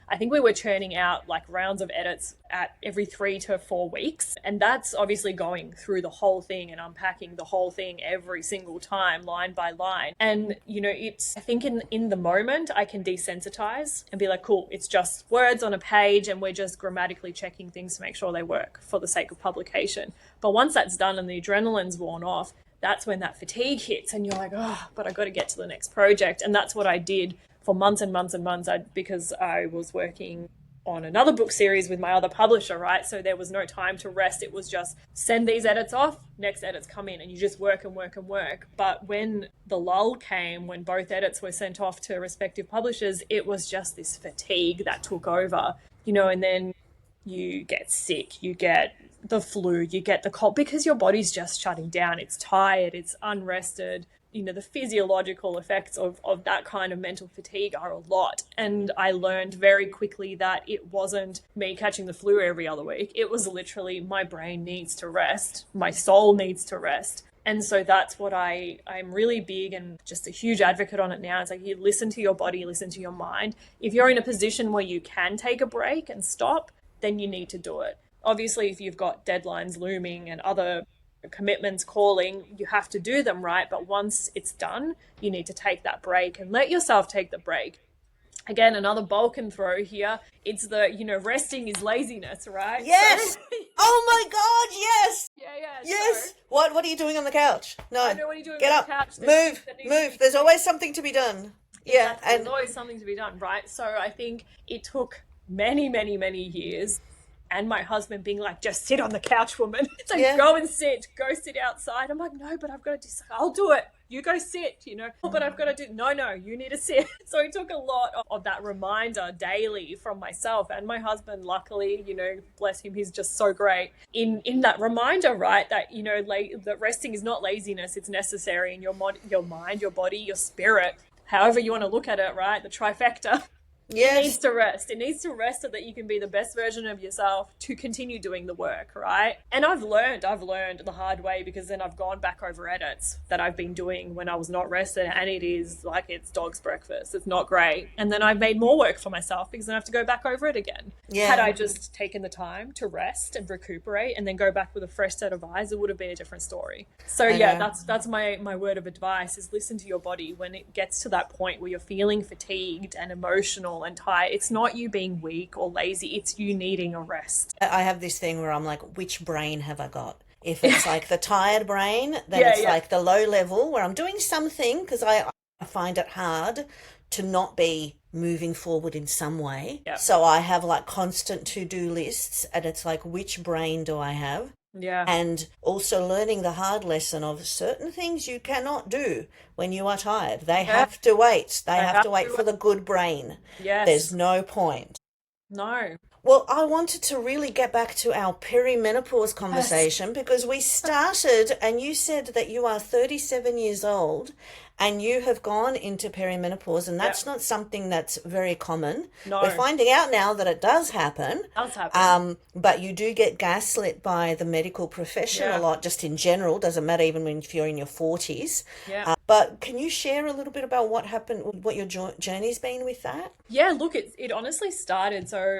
I think we were churning out like rounds of edits at every 3 to 4 weeks. And that's obviously going through the whole thing and unpacking the whole thing every single time, line by line. And, I think in the moment I can desensitize and be like, cool, it's just words on a page and we're just grammatically checking things to make sure they work for the sake of publication. But once that's done and the adrenaline's worn off, that's when that fatigue hits and you're like, oh, but I got to get to the next project. And that's what I did for months and months and months, because I was working on another book series with my other publisher, right? So there was no time to rest. It was just send these edits off, next edits come in, and you just work and work and work. But when the lull came, when both edits were sent off to respective publishers, it was just this fatigue that took over, and then you get sick, you get the flu, you get the cold, because your body's just shutting down. It's tired, it's unrested. The physiological effects of that kind of mental fatigue are a lot. And I learned very quickly that it wasn't me catching the flu every other week. It was literally my brain needs to rest, my soul needs to rest. And so that's what I'm really big and just a huge advocate on it now. It's like, you listen to your body, listen to your mind. If you're in a position where you can take a break and stop, then you need to do it. Obviously, if you've got deadlines looming and other commitments calling, you have to do them, right? But once it's done, you need to take that break and let yourself take the break. Again, another Balkan throw here. It's resting is laziness, right? Yes. So, Oh my God, yes. yeah. Yes. So, What are you doing on the couch? No. I know what you're doing Get on up. the couch. Move. There's always something to be done. Yeah, Exactly. There's always something to be done, right? So I think it took many, many, many years, and my husband being like, just sit on the couch, woman. It's like, Yeah. go sit outside. I'm like, no, but I've got to do, I'll do it. You go sit, oh, but I've got to do, no, you need to sit. So it took a lot of that reminder daily from myself and my husband. Luckily, bless him, he's just so great in that reminder, right? That, that resting is not laziness, it's necessary in your mind, your body, your spirit, however you want to look at it, right? The trifecta. It needs Yes. to rest. It needs to rest so that you can be the best version of yourself to continue doing the work, right? And I've learned the hard way, because then I've gone back over edits that I've been doing when I was not rested, and it is like it's dog's breakfast. It's not great. And then I've made more work for myself because then I have to go back over it again. Yeah. Had I just taken the time to rest and recuperate and then go back with a fresh set of eyes, it would have been a different story. So yeah, that's my word of advice, is listen to your body when it gets to that point where you're feeling fatigued and emotional and tired. It's not you being weak or lazy, it's you needing a rest. I have this thing where I'm like, which brain have I got? If it's like the tired brain, then Yeah, it's yeah. like the low level where I'm doing something because I find it hard to not be moving forward in some way. Yeah. So I have like constant to-do lists, and it's like, which brain do I have? Yeah. And also learning the hard lesson of certain things you cannot do when you are tired. They Yeah. have to wait. They I have have to wait to. for the good brain. There's Yes. no point. No. Well, I wanted to really get back to our perimenopause Yes. conversation because we started and you said that you are 37 years old and you have gone into perimenopause, and Yeah. that's not something that's very common. We're No. finding out now that it does happen, Does happen. but you do get gaslit by the medical profession a Yeah. lot, just in general, doesn't matter even when if you're in your 40s. Yeah. But can you share a little bit about what happened, what your journey's been with that? Yeah, look, it honestly started. So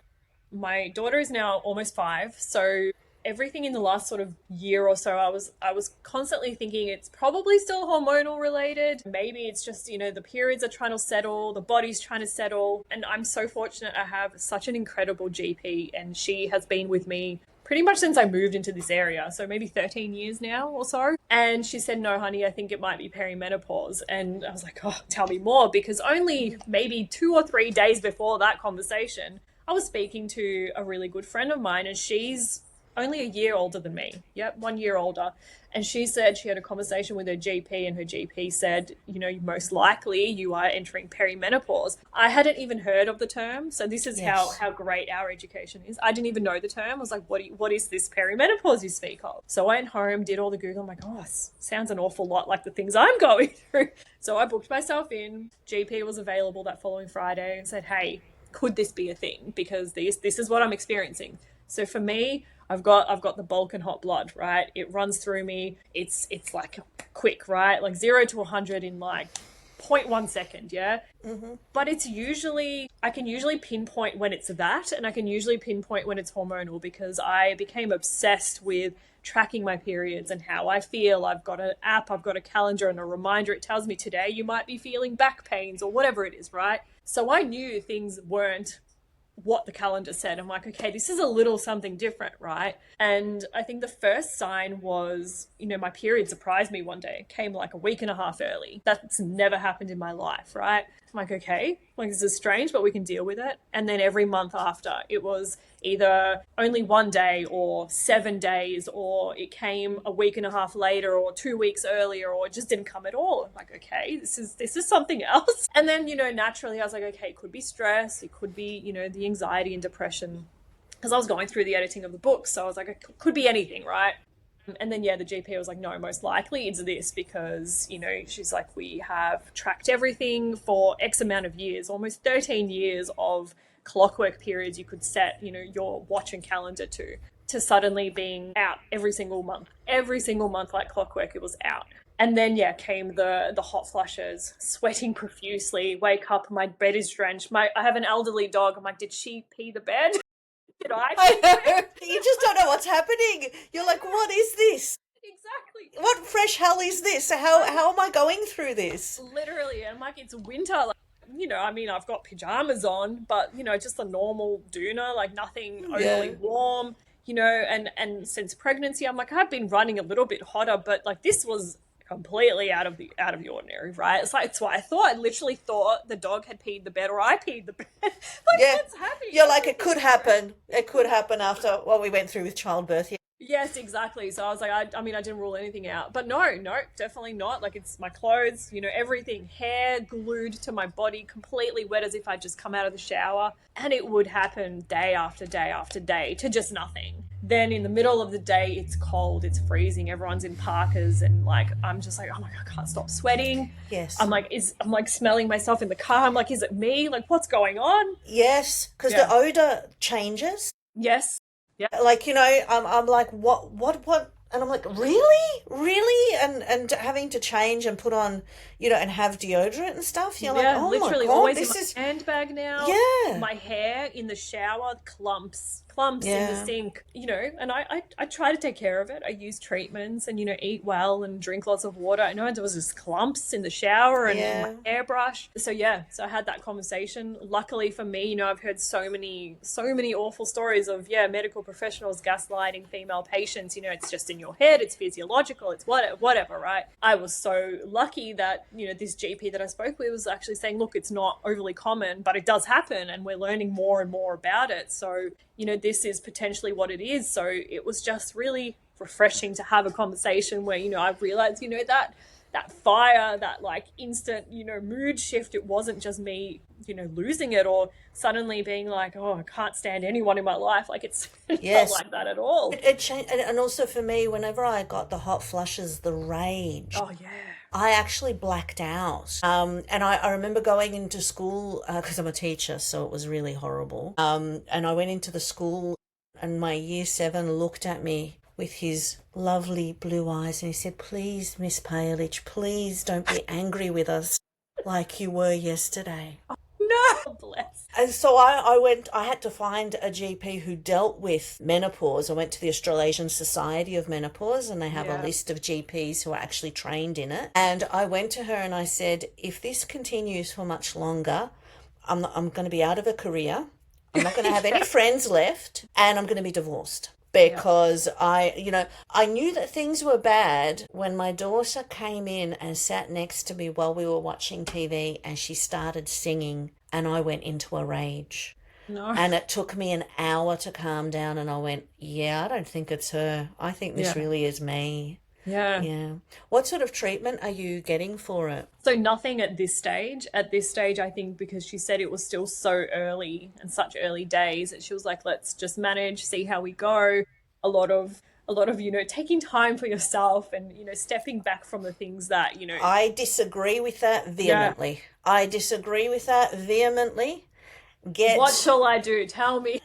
my daughter is now almost 5. So everything in the last sort of year or so, I was constantly thinking it's probably still hormonal related. Maybe it's just, the periods are trying to settle, the body's trying to settle. And I'm so fortunate I have such an incredible GP, and she has been with me pretty much since I moved into this area. So maybe 13 years now or so. And she said, no, honey, I think it might be perimenopause. And I was like, oh, tell me more. Because only maybe 2 or 3 days before that conversation, I was speaking to a really good friend of mine, and she's only a year older than me. Yep, 1 year older. And she said she had a conversation with her GP, and her GP said, most likely you are entering perimenopause. I hadn't even heard of the term. So this is Yes. how great our education is. I didn't even know the term. I was like, what is this perimenopause you speak of? So I went home, did all the Google. I'm like, oh, sounds an awful lot like the things I'm going through. So I booked myself in. GP was available that following Friday and said, hey, could this be a thing? Because this is what I'm experiencing. So for me, I've got the bulk and hot blood, right? It runs through me. It's like quick, right? Like 0 to 100 in like 0.1 second, yeah? But I can usually pinpoint when it's that, and I can usually pinpoint when it's hormonal, because I became obsessed with tracking my periods and how I feel. I've got an app, I've got a calendar and a reminder. It tells me today you might be feeling back pains or whatever it is, right? So I knew things weren't what the calendar said. I'm like, okay, this is a little something different, right? And I think the first sign was, my period surprised me one day. It came like a week and a half early. That's never happened in my life, right? I'm like, okay, like this is strange, but we can deal with it. And then every month after, it was either only one day or 7 days, or it came a week and a half later or 2 weeks earlier, or it just didn't come at all. I'm like, okay, this is something else. And then, naturally I was like, okay, it could be stress, it could be, the anxiety and depression, because I was going through the editing of the book. So I was like, it could be anything, right? And then, yeah, the GP was like, no, most likely it's this, because, she's like, we have tracked everything for X amount of years, almost 13 years of clockwork periods you could set, your watch and calendar to suddenly being out every single month like clockwork, it was out. And then, yeah, came the hot flushes, sweating profusely, wake up, my bed is drenched. I have an elderly dog. I'm like, did she pee the bed? Did I I pee the bed? know. You just don't know what's happening. You're like, what is this? Exactly. What fresh hell is this? How am I going through this? Literally. I'm like, it's winter. Like, I mean, I've got pajamas on, but, just a normal doona, like nothing Yeah. overly warm, and since pregnancy, I'm like, I've been running a little bit hotter, but like this was completely out of the ordinary, right? It's why I literally thought the dog had peed the bed, or I peed the bed. Like, Yeah. what's happening? You're like, it could happen. It could happen after what we went through with childbirth. Yeah. Yes, exactly. So I was like, I mean, I didn't rule anything out. But no, definitely not. Like, it's my clothes, everything, hair glued to my body, completely wet as if I'd just come out of the shower. And it would happen day after day after day to just nothing. Then in the middle of the day, it's cold, it's freezing, everyone's in parkas, and like, I'm just like, oh my God, I can't stop sweating. Yes. I'm like smelling myself in the car. I'm like, is it me? Like, what's going on? Yes, because Yeah. the odor changes. Yes. Yeah. Like, I'm like, what? And I'm like, really? And having to change and put on, and have deodorant and stuff. You're like, oh literally my God, always this in my is, handbag now. yeah. My hair in the shower, clumps in Yeah. the sink, and I try to take care of it. I use treatments and, eat well and drink lots of water. I know there was just clumps in the shower and in my hairbrush. So yeah, so I had that conversation. Luckily for me, I've heard so many awful stories of, medical professionals gaslighting female patients. It's just in your head, it's physiological, it's whatever, right? I was so lucky that, this GP that I spoke with was actually saying, look, it's not overly common, but it does happen, and we're learning more and more about it. So, this is potentially what it is. So it was just really refreshing to have a conversation where, I've realized, that fire, that like instant, mood shift, it wasn't just me, losing it or suddenly being like, oh, I can't stand anyone in my life. Like it's not Yes. like that at all. It changed, and also for me, whenever I got the hot flushes, the rage, Oh, yeah. I actually blacked out. And I remember going into school because I'm a teacher, so it was really horrible. And I went into the school, and my year seven looked at me with his lovely blue eyes, and he said, "Please, Miss Palich, please don't be angry with us like you were yesterday." No, bless. And so I had to find a GP who dealt with menopause. I went to the Australasian Society of Menopause, and they have a list of GPs who are actually trained in it. And I went to her and I said, if this continues for much longer, I'm going to be out of a career. I'm not going to have any friends left, and I'm going to be divorced. Because I knew that things were bad when my daughter came in and sat next to me while we were watching TV, and she started singing, and I went into a rage. No. And it took me an hour to calm down, and I went, yeah, I don't think it's her. I think this really is me. Yeah. Yeah. What sort of treatment are you getting for it? So nothing at this stage. At this stage, I think because she said it was still so early and such early days that she was like, let's just manage, see how we go. A lot of taking time for yourself and, stepping back from the things that, I disagree with that vehemently. I disagree with that vehemently. What shall I do? Tell me.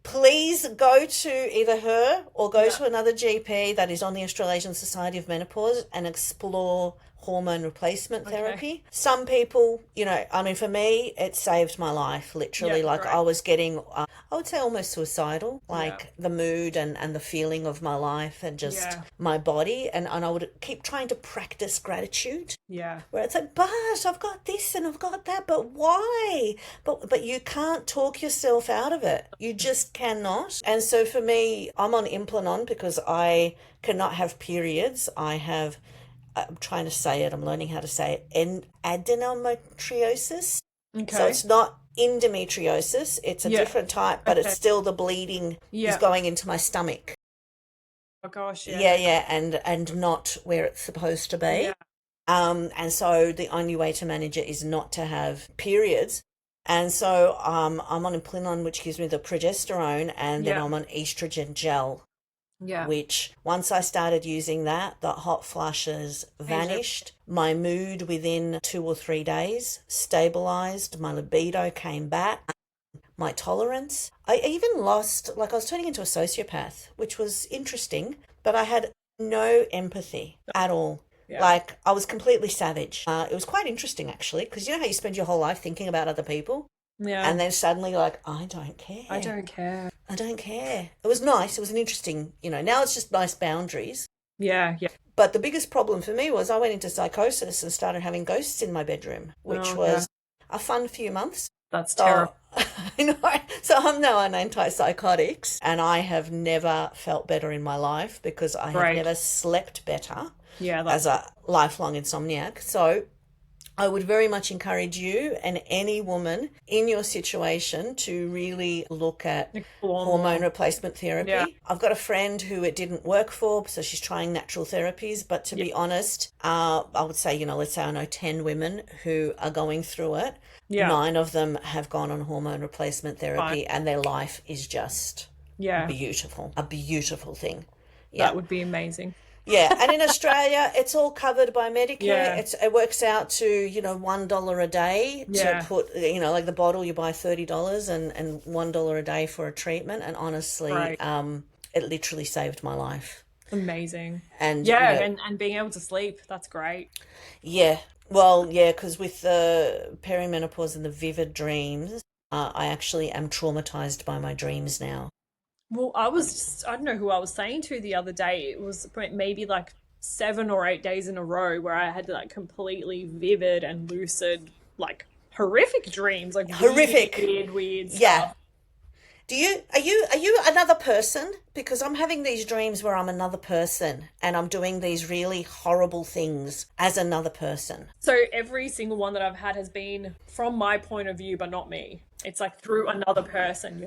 Please go to either her or go to another GP that is on the Australasian Society of Menopause and explore hormone replacement therapy. Some people, for me, it saved my life, literally. I was getting, I would say almost suicidal, the mood and the feeling of my life and just my body. And I would keep trying to practice gratitude. Yeah. Where it's like, but I've got this and I've got that, but why? But you can't talk yourself out of it. You just cannot. And so for me, I'm on Implanon because I cannot have periods. I'm trying to say it. I'm learning how to say it. Adenomyotrosis. Okay. So it's not endometriosis. It's a different type, but it's still the bleeding is going into my stomach. Oh gosh. Yeah. And not where it's supposed to be. Yeah. And so the only way to manage it is not to have periods. And so I'm on Implanon, which gives me the progesterone, and then I'm on estrogen gel. Yeah. Which once I started using that, the hot flushes vanished. My mood within 2 or 3 days stabilized. My libido came back. My tolerance. I even lost, I was turning into a sociopath, which was interesting, but I had no empathy at all. Yeah. I was completely savage. It was quite interesting, actually, because you know how you spend your whole life thinking about other people? Yeah. And then suddenly I don't care. I don't care. I don't care. It was nice. It was an interesting, now it's just nice boundaries. Yeah. But the biggest problem for me was I went into psychosis and started having ghosts in my bedroom, which was a fun few months. That's terrible. I know. So I'm now on antipsychotics, and I have never felt better in my life because I have never slept better as a lifelong insomniac. So I would very much encourage you and any woman in your situation to really look at hormone replacement therapy. Yeah. I've got a friend who it didn't work for, so she's trying natural therapies. But to be honest, I would say, let's say I know 10 women who are going through it. Yeah. 9 of them have gone on hormone replacement therapy and their life is just beautiful, a beautiful thing. Yeah. That would be amazing. Yeah, and in Australia, it's all covered by Medicare. Yeah. It works out to, $1 a day to put, the bottle you buy $30 and $1 a day for a treatment. And honestly, it literally saved my life. Amazing. And and being able to sleep, that's great. Yeah. Well, because with the perimenopause and the vivid dreams, I actually am traumatized by my dreams now. Well, I don't know who I was saying to the other day. It was maybe 7 or 8 days in a row where I had completely vivid and lucid, horrific dreams, horrific, weird stuff. Yeah. Are you another person? Because I'm having these dreams where I'm another person and I'm doing these really horrible things as another person. So every single one that I've had has been from my point of view, but not me. It's through another person,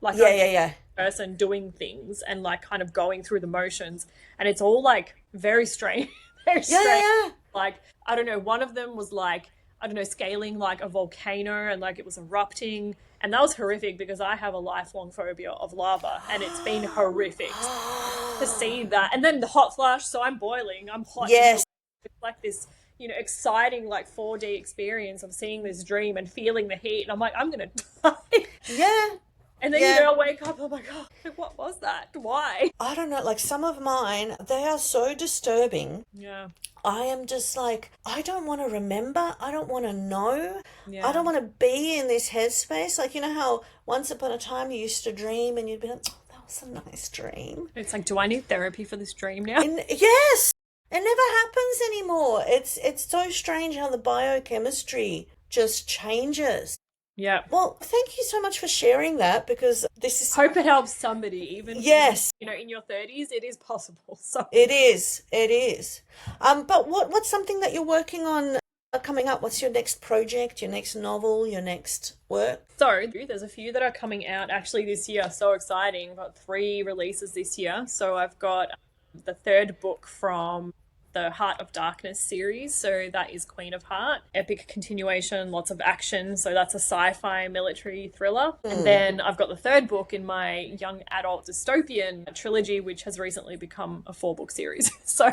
Like Yeah, I'm yeah, yeah. a person doing things and like kind of going through the motions, and it's all like very strange, very Yeah, strange. yeah, Like, I don't know, one of them was like, I don't know, scaling like a volcano and like it was erupting. And that was horrific because I have a lifelong phobia of lava and it's been horrific to see that. And then the hot flash, so I'm boiling, I'm hot in the Yes. it's like this, exciting like 4D experience of seeing this dream and feeling the heat. And I'm like, I'm gonna die. Yeah. And then, Yeah. I wake up, I'm like, oh, like, what was that? Why? I don't know, like some of mine, they are so disturbing. Yeah. I am just like, I don't want to remember. I don't want to know. I Yeah. don't want to be in this headspace. Like, you know how once upon a time you used to dream and you'd be like, oh, that was a nice dream. It's like, do I need therapy for this dream now? Yes, it never happens anymore. It's so strange how the biochemistry just changes. Yeah. Well, thank you so much for sharing that because this is, Hope it helps somebody, even yes, in your 30s, it is possible. So it is. It is. But what's something that you're working on coming up? What's your next project, your next novel, your next work? So there's a few that are coming out actually this year. So exciting. I've got 3 releases this year. So I've got the 3rd book from the Heart of Darkness series. So that is Queen of Heart. Epic continuation, lots of action. So that's a sci-fi military thriller. And then I've got the 3rd book in my young adult dystopian trilogy, which has recently become a 4-book series. So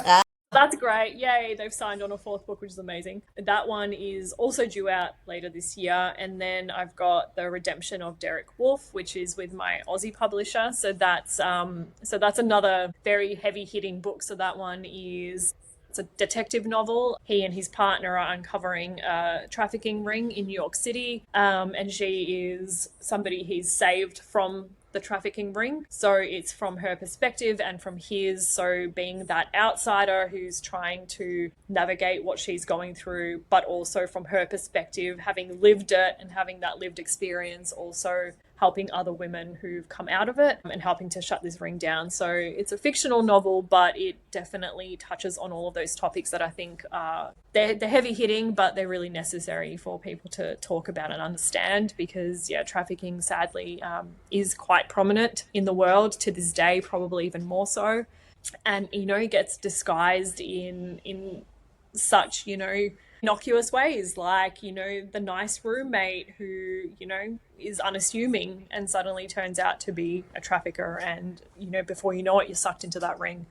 that's great. Yay, they've signed on a 4th book, which is amazing. That one is also due out later this year. And then I've got The Redemption of Derek Wolfe, which is with my Aussie publisher. So that's another very heavy-hitting book. So that one is it's a detective novel. He and his partner are uncovering a trafficking ring in New York City. And she is somebody he's saved from the trafficking ring. So it's from her perspective and from his. So being that outsider who's trying to navigate what she's going through, but also from her perspective, having lived it and having that lived experience, also helping other women who've come out of it and helping to shut this ring down. So it's a fictional novel, but it definitely touches on all of those topics that I think they're heavy hitting, but they're really necessary for people to talk about and understand because, trafficking sadly is quite prominent in the world to this day, probably even more so. And, it gets disguised in such, innocuous ways, like, the nice roommate who, is unassuming and suddenly turns out to be a trafficker and, before you know it, you're sucked into that ring.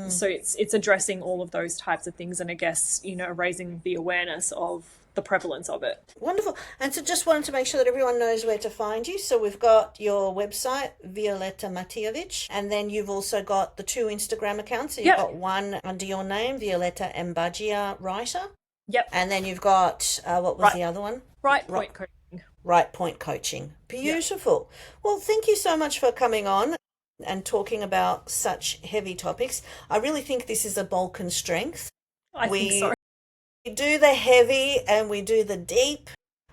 So it's addressing all of those types of things and I guess, raising the awareness of the prevalence of it. Wonderful. And so just wanted to make sure that everyone knows where to find you. So we've got your website, Violeta Matijevic, and then you've also got the 2 Instagram accounts. So you've got one under your name, Violeta Bagia Writer. Yep. And then you've got, what was the other one? Right Point Coaching. Right Point Coaching. Beautiful. Yep. Well, thank you so much for coming on and talking about such heavy topics. I really think this is a Balkan strength. I think so. We do the heavy and we do the deep.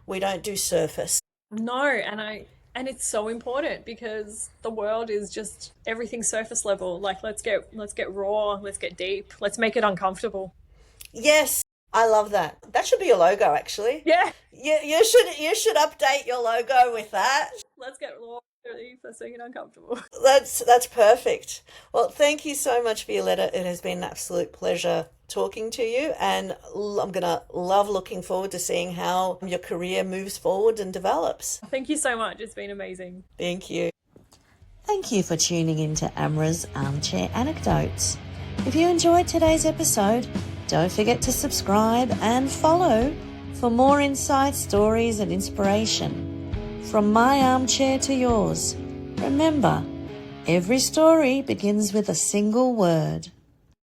We don't do surface. No, and it's so important because the world is just everything surface level. Like let's get raw, let's get deep, let's make it uncomfortable. Yes, I love that. That should be your logo, actually. Yeah. You should update your logo with that. Let's get raw. Let's make it uncomfortable. That's perfect. Well, thank you so much, Violeta. It has been an absolute pleasure talking to you, and I'm gonna love looking forward to seeing how your career moves forward and develops. Thank you so much. It's been amazing. Thank you. Thank you for tuning in to Amra's Armchair Anecdotes. If you enjoyed today's episode, don't forget to subscribe and follow for more insights, stories, and inspiration. From my armchair to yours, remember, every story begins with a single word.